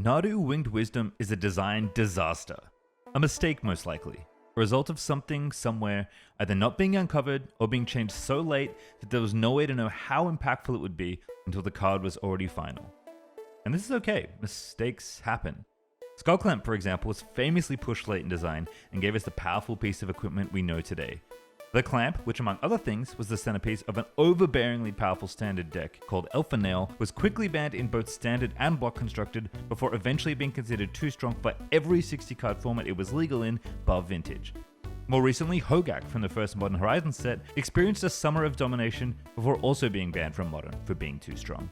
Nadu Winged Wisdom is a design disaster. A mistake most likely. A result of something somewhere either not being uncovered or being changed so late that there was no way to know how impactful it would be until the card was already final. And this is okay, mistakes happen. Skullclamp, for example, was famously pushed late in design and gave us the powerful piece of equipment we know today. The clamp, which among other things was the centerpiece of an overbearingly powerful standard deck called Alpha Nail, was quickly banned in both standard and block constructed before eventually being considered too strong for every 60 card format it was legal in, bar Vintage. More recently, Hogak from the first Modern Horizons set experienced a summer of domination before also being banned from Modern for being too strong.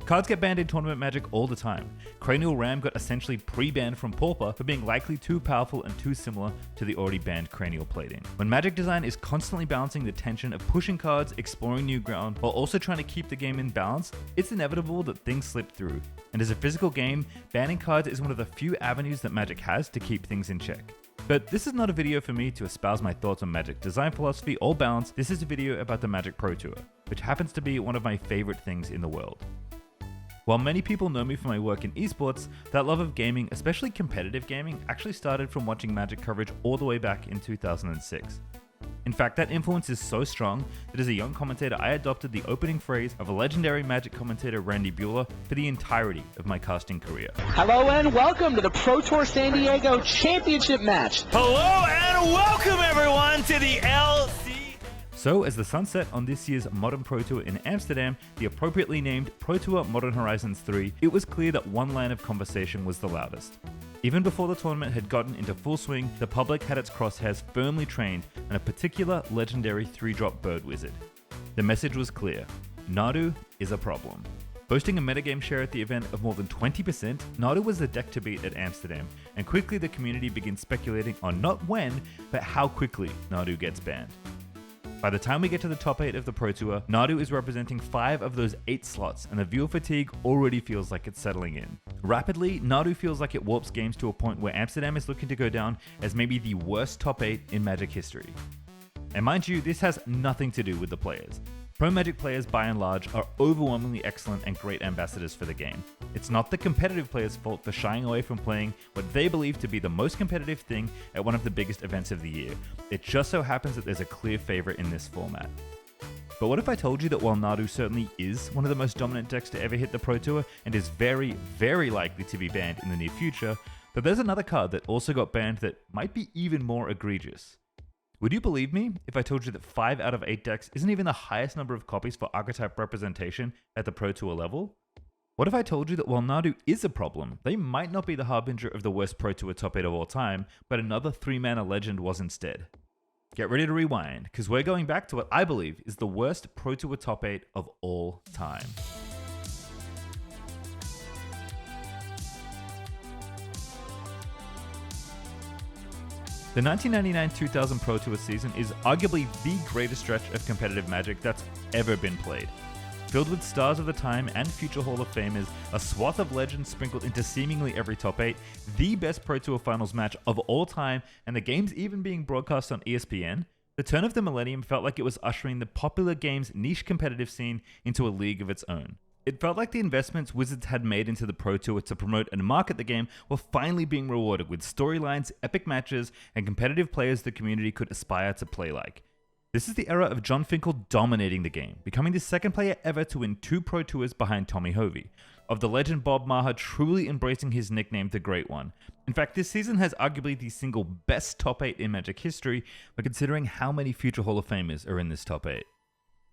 Cards get banned in tournament Magic all the time. Cranial Ram got essentially pre-banned from Pauper for being likely too powerful and too similar to the already banned Cranial Plating. When Magic design is constantly balancing the tension of pushing cards, exploring new ground, while also trying to keep the game in balance, it's inevitable that things slip through. And as a physical game, banning cards is one of the few avenues that Magic has to keep things in check. But this is not a video for me to espouse my thoughts on Magic design philosophy or balance. This is a video about the Magic Pro Tour, which happens to be one of my favorite things in the world. While many people know me for my work in esports, that love of gaming, especially competitive gaming, actually started from watching Magic coverage all the way back in 2006. In fact, that influence is so strong that as a young commentator, I adopted the opening phrase of a legendary Magic commentator, Randy Buehler, for the entirety of my casting career. Hello and welcome to the Pro Tour San Diego Championship match. Hello and welcome everyone to the LC. So, as the sun set on this year's Modern Pro Tour in Amsterdam, the appropriately named Pro Tour Modern Horizons 3, it was clear that one line of conversation was the loudest. Even before the tournament had gotten into full swing, the public had its crosshairs firmly trained on a particular legendary 3-drop bird wizard. The message was clear: Nadu is a problem. Boasting a metagame share at the event of more than 20%, Nadu was the deck to beat at Amsterdam, and quickly the community began speculating on not when, but how quickly Nadu gets banned. By the time we get to the top 8 of the Pro Tour, Nadu is representing 5 of those 8 slots, and the viewer fatigue already feels like it's settling in. Rapidly, Nadu feels like it warps games to a point where Amsterdam is looking to go down as maybe the worst top 8 in Magic history. And mind you, this has nothing to do with the players. Pro Magic players, by and large, are overwhelmingly excellent and great ambassadors for the game. It's not the competitive players' fault for shying away from playing what they believe to be the most competitive thing at one of the biggest events of the year. It just so happens that there's a clear favorite in this format. But what if I told you that while Nadu certainly is one of the most dominant decks to ever hit the Pro Tour and is very, very likely to be banned in the near future, that there's another card that also got banned that might be even more egregious? Would you believe me if I told you that 5 out of 8 decks isn't even the highest number of copies for archetype representation at the Pro Tour level? What if I told you that while Nadu is a problem, they might not be the harbinger of the worst Pro Tour top 8 of all time, but another 3-mana legend was instead? Get ready to rewind, because we're going back to what I believe is the worst Pro Tour top 8 of all time. The 1999-2000 Pro Tour season is arguably the greatest stretch of competitive Magic that's ever been played. Filled with stars of the time and future Hall of Famers, a swath of legends sprinkled into seemingly every top 8, the best Pro Tour Finals match of all time, and the games even being broadcast on ESPN, the turn of the millennium felt like it was ushering the popular games niche competitive scene into a league of its own. It felt like the investments Wizards had made into the Pro Tour to promote and market the game were finally being rewarded with storylines, epic matches, and competitive players the community could aspire to play like. This is the era of John Finkel dominating the game, becoming the second player ever to win 2 Pro Tours behind Tommy Hovey, of the legend Bob Maher truly embracing his nickname the Great One. In fact, this season has arguably the single best top 8 in Magic history, but considering how many future Hall of Famers are in this top 8.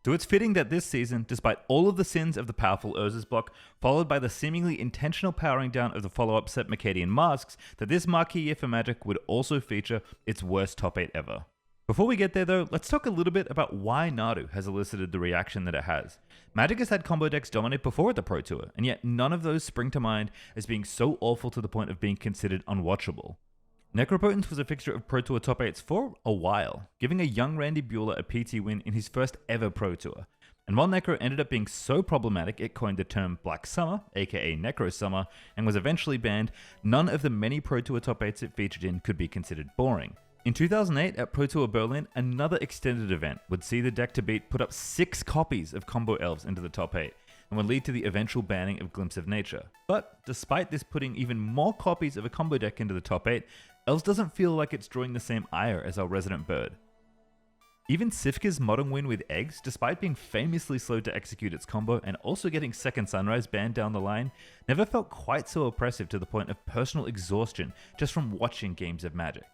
So it's fitting that this season, despite all of the sins of the powerful Urza's block, followed by the seemingly intentional powering down of the follow-up set Mercadian Masks, that this marquee year for Magic would also feature its worst top 8 ever. Before we get there though, let's talk a little bit about why Nadu has elicited the reaction that it has. Magic has had combo decks dominate before at the Pro Tour, and yet none of those spring to mind as being so awful to the point of being considered unwatchable. Necropotence was a fixture of Pro Tour top 8s for a while, giving a young Randy Buehler a PT win in his first ever Pro Tour. And while Necro ended up being so problematic it coined the term Black Summer, aka Necro Summer, and was eventually banned, none of the many Pro Tour top 8s it featured in could be considered boring. In 2008 at Pro Tour Berlin, another extended event would see the deck to beat put up 6 copies of Combo Elves into the top 8. and would lead to the eventual banning of Glimpse of Nature. But despite this putting even more copies of a combo deck into the top 8, Elves doesn't feel like it's drawing the same ire as our resident bird. Even Sivka's modern win with Eggs, despite being famously slow to execute its combo and also getting Second Sunrise banned down the line, never felt quite so oppressive to the point of personal exhaustion just from watching games of Magic.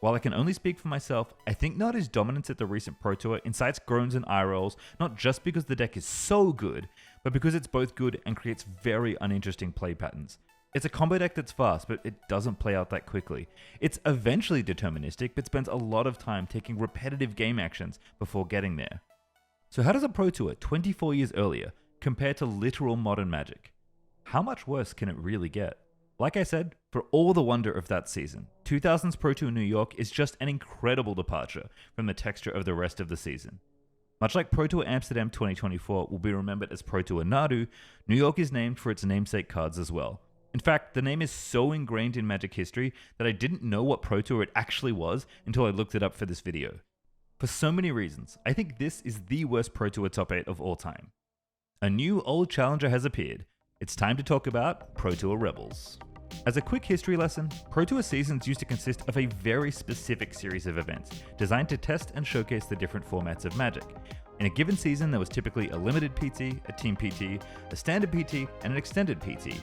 While I can only speak for myself, I think Nadu's dominance at the recent Pro Tour incites groans and eye rolls, not just because the deck is so good, but because it's both good and creates very uninteresting play patterns. It's a combo deck that's fast, but it doesn't play out that quickly. It's eventually deterministic, but spends a lot of time taking repetitive game actions before getting there. So how does a Pro Tour 24 years earlier compare to literal modern Magic? How much worse can it really get? Like I said, for all the wonder of that season, 2000's Pro Tour New York is just an incredible departure from the texture of the rest of the season. Much like Pro Tour Amsterdam 2024 will be remembered as Pro Tour Nadu, New York is named for its namesake cards as well. In fact, the name is so ingrained in Magic history that I didn't know what Pro Tour it actually was until I looked it up for this video. For so many reasons, I think this is the worst Pro Tour top 8 of all time. A new old challenger has appeared. It's time to talk about Pro Tour Rebels. As a quick history lesson, Pro Tour seasons used to consist of a very specific series of events, designed to test and showcase the different formats of Magic. In a given season, there was typically a limited PT, a team PT, a standard PT, and an extended PT.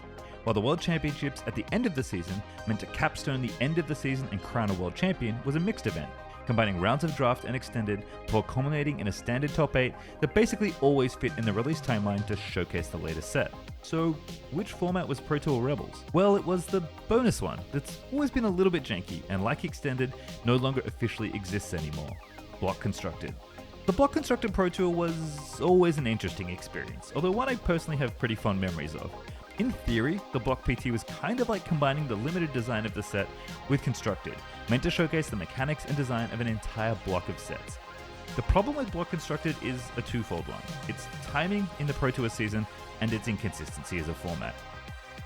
While the World Championships at the end of the season meant to capstone the end of the season and crown a world champion was a mixed event, combining rounds of draft and extended before culminating in a standard top 8 that basically always fit in the release timeline to showcase the latest set. So, which format was Pro Tour Rebels? Well, it was the bonus one that's always been a little bit janky and, like extended, no longer officially exists anymore. Block Constructed. The Block Constructed Pro Tour was always an interesting experience, although one I personally have pretty fond memories of. In theory, the Block PT was kind of like combining the limited design of the set with Constructed, meant to showcase the mechanics and design of an entire block of sets. The problem with Block Constructed is a twofold one: its timing in the Pro Tour season and its inconsistency as a format.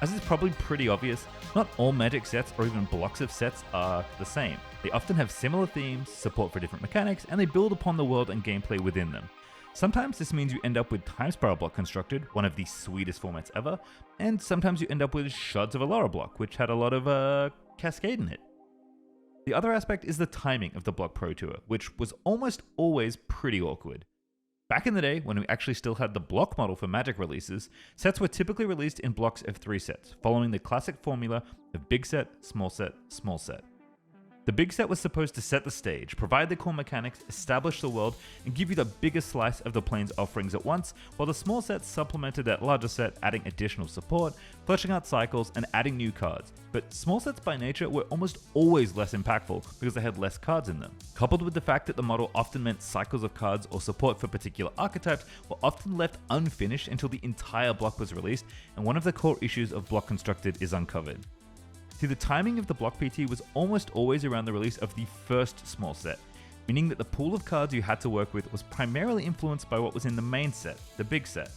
As is probably pretty obvious, not all Magic sets or even blocks of sets are the same. They often have similar themes, support for different mechanics, and they build upon the world and gameplay within them. Sometimes this means you end up with Time Spiral Block Constructed, one of the sweetest formats ever, and sometimes you end up with Shards of Alara Block, which had a lot of Cascade in it. The other aspect is the timing of the Block Pro Tour, which was almost always pretty awkward. Back in the day, when we actually still had the block model for Magic releases, sets were typically released in blocks of 3 sets, following the classic formula of big set, small set, small set. The big set was supposed to set the stage, provide the core mechanics, establish the world, and give you the biggest slice of the plane's offerings at once, while the small set supplemented that larger set, adding additional support, fleshing out cycles, and adding new cards. But small sets by nature were almost always less impactful because they had less cards in them. Coupled with the fact that the model often meant cycles of cards or support for particular archetypes were often left unfinished until the entire block was released, and one of the core issues of Block Constructed is uncovered. See, the timing of the Block PT was almost always around the release of the first small set, meaning that the pool of cards you had to work with was primarily influenced by what was in the main set, the big set.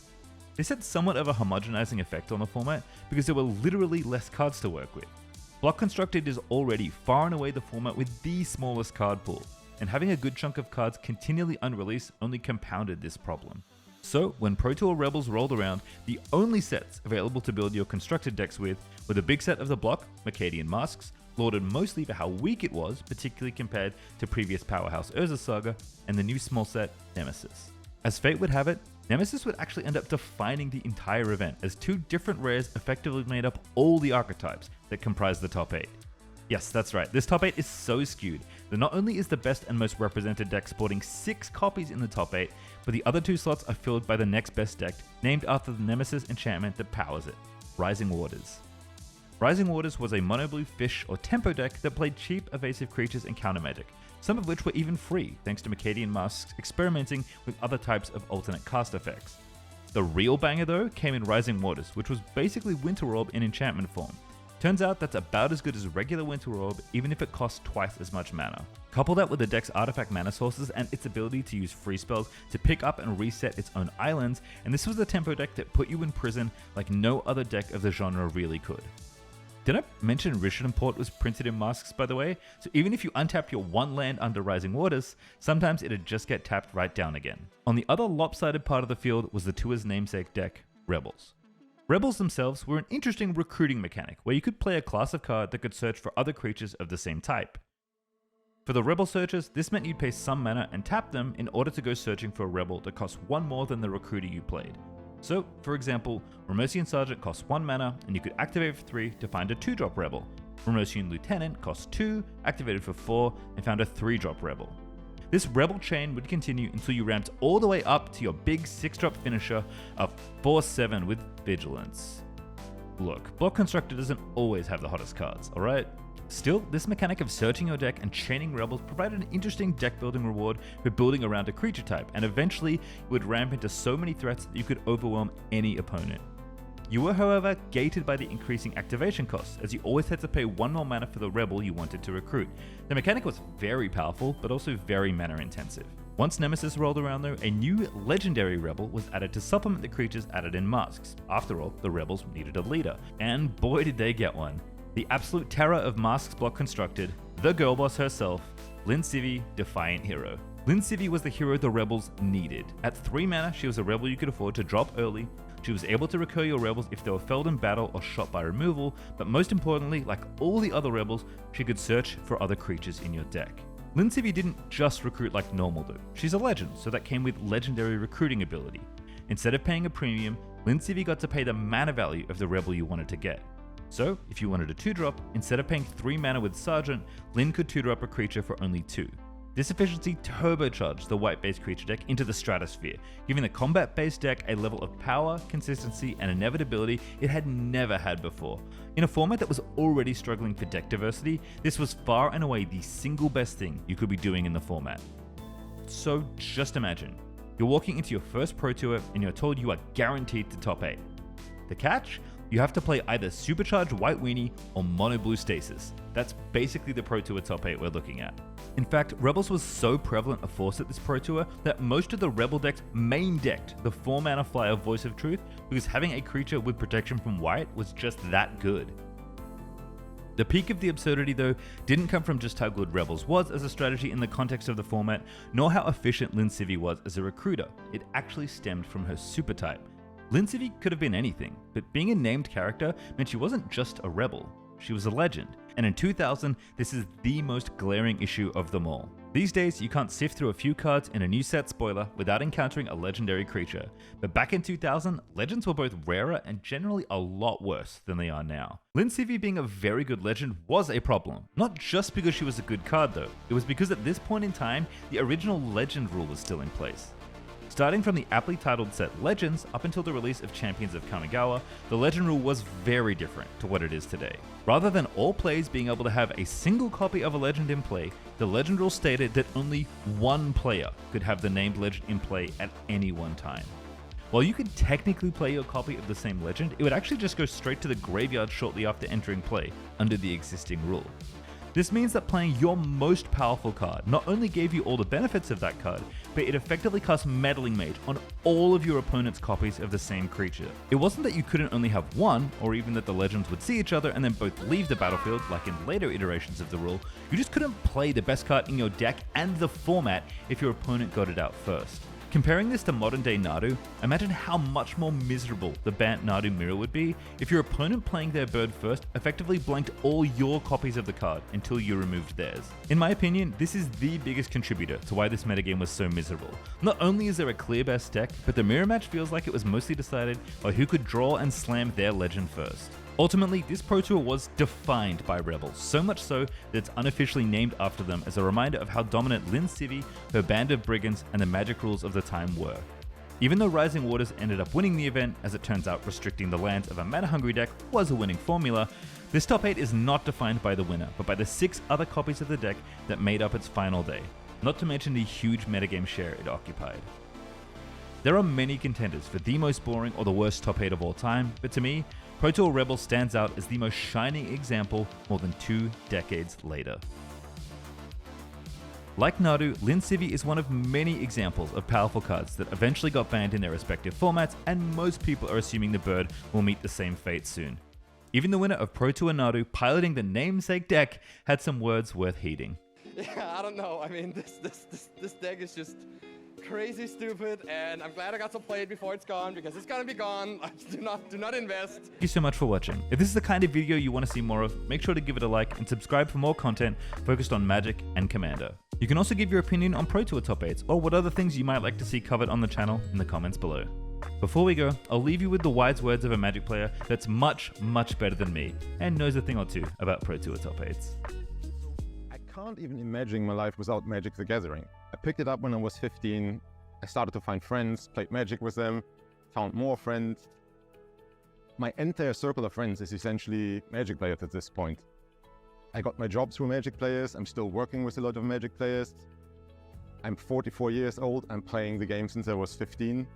This had somewhat of a homogenizing effect on the format because there were literally less cards to work with. Block Constructed is already far and away the format with the smallest card pool, and having a good chunk of cards continually unreleased only compounded this problem. So, when Pro Tour Rebels rolled around, the only sets available to build your constructed decks with were the big set of the block, Mercadian Masks, lauded mostly for how weak it was, particularly compared to previous powerhouse Urza Saga, and the new small set, Nemesis. As fate would have it, Nemesis would actually end up defining the entire event, as 2 different rares effectively made up all the archetypes that comprise the top 8. Yes, that's right, this top 8 is so skewed that not only is the best and most represented deck sporting 6 copies in the top 8, but the other 2 slots are filled by the next best deck, named after the Nemesis enchantment that powers it, Rising Waters. Rising Waters was a mono blue fish or tempo deck that played cheap, evasive creatures and counter magic, some of which were even free thanks to Mercadian Masks experimenting with other types of alternate cast effects. The real banger though came in Rising Waters, which was basically Winter Orb in enchantment form. Turns out that's about as good as regular Winter Orb, even if it costs twice as much mana. Couple that with the deck's artifact mana sources and its ability to use free spells to pick up and reset its own islands, and this was the tempo deck that put you in prison like no other deck of the genre really could. Did I mention Rishadan Port was printed in masks, by the way? So even if you untap your one land under Rising Waters, sometimes it'd just get tapped right down again. On the other lopsided part of the field was the tour's namesake deck, Rebels. Rebels themselves were an interesting recruiting mechanic, where you could play a class of card that could search for other creatures of the same type. For the Rebel searchers, this meant you'd pay some mana and tap them in order to go searching for a Rebel that costs 1 more than the recruiter you played. So, for example, Ramosian Sergeant costs 1 mana, and you could activate for 3 to find a 2-drop Rebel. Ramosian Lieutenant costs 2, activated for 4, and found a 3-drop Rebel. This Rebel chain would continue until you ramped all the way up to your big 6-drop finisher of 4/7 with Vigilance. Look, Block Constructor doesn't always have the hottest cards, alright? Still, this mechanic of searching your deck and chaining Rebels provided an interesting deck building reward for building around a creature type, and eventually you would ramp into so many threats that you could overwhelm any opponent. You were, however, gated by the increasing activation costs, as you always had to pay 1 more mana for the Rebel you wanted to recruit. The mechanic was very powerful, but also very mana intensive. Once Nemesis rolled around though, a new legendary Rebel was added to supplement the creatures added in masks. After all, the Rebels needed a leader, and boy did they get one. The absolute terror of masks Block Constructed, the girl boss herself, Lin-Sivvi, Defiant Hero. Lin-Sivvi was the hero the Rebels needed. At 3 mana, she was a Rebel you could afford to drop early. She was able to recur your Rebels if they were felled in battle or shot by removal, but most importantly, like all the other Rebels, she could search for other creatures in your deck. Lin-Sivvi didn't just recruit like normal though. She's a legend, so that came with legendary recruiting ability. Instead of paying a premium, Lin-Sivvi got to pay the mana value of the Rebel you wanted to get. So, if you wanted a 2-drop, instead of paying 3 mana with Sergeant, Lin could 2-drop a creature for only 2. This efficiency turbocharged the white-based creature deck into the stratosphere, giving the combat-based deck a level of power, consistency, and inevitability it had never had before. In a format that was already struggling for deck diversity, this was far and away the single best thing you could be doing in the format. So just imagine, you're walking into your first Pro Tour and you're told you are guaranteed to top 8. The catch? You have to play either Supercharged White Weenie or Mono Blue Stasis. That's basically the Pro Tour top 8 we're looking at. In fact, Rebels was so prevalent a force at this Pro Tour that most of the Rebel decks main decked the 4-mana flyer Voice of Truth because having a creature with protection from white was just that good. The peak of the absurdity though didn't come from just how good Rebels was as a strategy in the context of the format, nor how efficient Lin-Sivvi was as a recruiter. It actually stemmed from her super type. Lin-Sivvi could have been anything, but being a named character meant she wasn't just a Rebel, she was a legend. And in 2000, this is the most glaring issue of them all. These days, you can't sift through a few cards in a new set spoiler without encountering a legendary creature. But back in 2000, legends were both rarer and generally a lot worse than they are now. Lin-Sivvi being a very good legend was a problem. Not just because she was a good card though, it was because at this point in time, the original legend rule was still in place. Starting from the aptly titled set Legends up until the release of Champions of Kamigawa, the legend rule was very different to what it is today. Rather than all plays being able to have a single copy of a legend in play, the legend rule stated that only one player could have the named legend in play at any one time. While you could technically play your copy of the same legend, it would actually just go straight to the graveyard shortly after entering play, under the existing rule. This means that playing your most powerful card not only gave you all the benefits of that card, but it effectively cast Meddling Mage on all of your opponent's copies of the same creature. It wasn't that you couldn't only have one, or even that the legends would see each other and then both leave the battlefield like in later iterations of the rule, you just couldn't play the best card in your deck and the format if your opponent got it out first. Comparing this to modern day Nadu, imagine how much more miserable the Bant Nadu mirror would be if your opponent playing their bird first effectively blanked all your copies of the card until you removed theirs. In my opinion, this is the biggest contributor to why this metagame was so miserable. Not only is there a clear best deck, but the mirror match feels like it was mostly decided by who could draw and slam their legend first. Ultimately, this Pro Tour was defined by Rebels, so much so that it's unofficially named after them as a reminder of how dominant Lin-Sivvi, her band of brigands, and the magic rules of the time were. Even though Rising Waters ended up winning the event, as it turns out restricting the lands of a mana-hungry deck was a winning formula, this top 8 is not defined by the winner, but by the 6 other copies of the deck that made up its final day, not to mention the huge metagame share it occupied. There are many contenders for the most boring or the worst top 8 of all time, but to me, Pro Tour Rebels stands out as the most shining example more than 2 decades later. Like Nadu, Lin-Sivvi is one of many examples of powerful cards that eventually got banned in their respective formats, and most people are assuming the bird will meet the same fate soon. Even the winner of Pro Tour Nadu, piloting the namesake deck, had some words worth heeding. Yeah, I don't know. I mean, this deck is just crazy stupid, and I'm glad I got to play it before it's gone, because it's gonna be gone. Do not invest. Thank you so much for watching. If this is the kind of video you want to see more of, make sure to give it a like and subscribe for more content focused on Magic and Commander. You can also give your opinion on Pro Tour top 8s, or what other things you might like to see covered on the channel in the comments below. Before we go, I'll leave you with the wise words of a Magic player that's much, much better than me, and knows a thing or two about Pro Tour top 8s. I can't even imagine my life without Magic the Gathering. I picked it up when I was 15. I started to find friends, played Magic with them, found more friends. My entire circle of friends is essentially Magic players at this point. I got my job through Magic players. I'm still working with a lot of Magic players. I'm 44 years old. I'm playing the game since I was 15.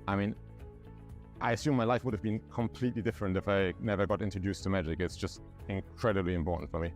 I mean, I assume my life would have been completely different if I never got introduced to Magic. It's just incredibly important for me.